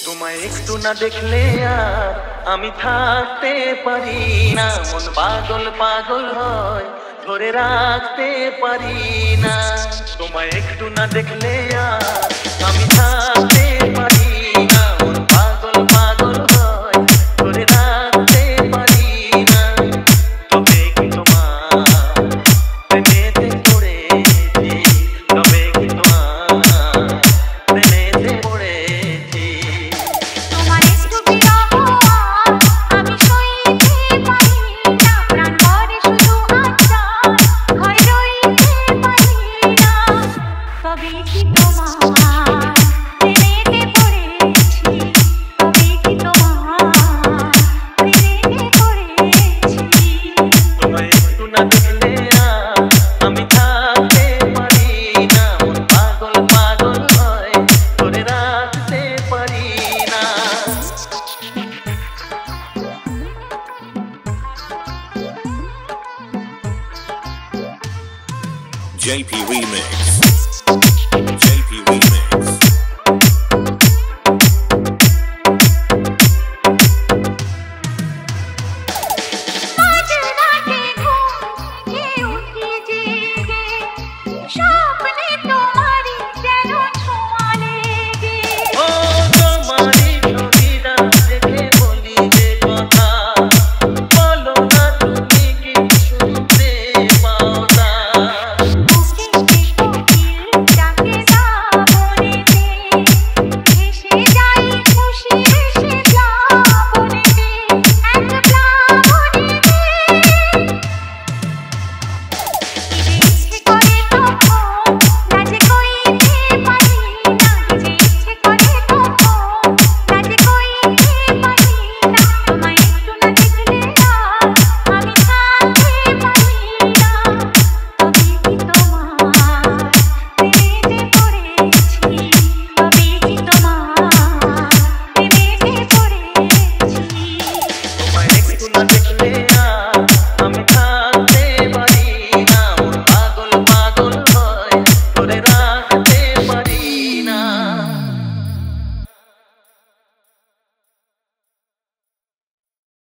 তোমায় একটু না দেখলে আর আমি থাকতে পারি না, মন পাগল পাগল হয় ধরে রাখতে পারি না। তোমায় একটু না দেখলে আর আমি থাকতে পারি না, মন পাগল পাগল হয় ধরে রাখতে পারি না। তবে কি তোমার প্রেমেতে পড়েছি, তবে কি তোমার প্রেমেতে পড়েছি। JP Remix.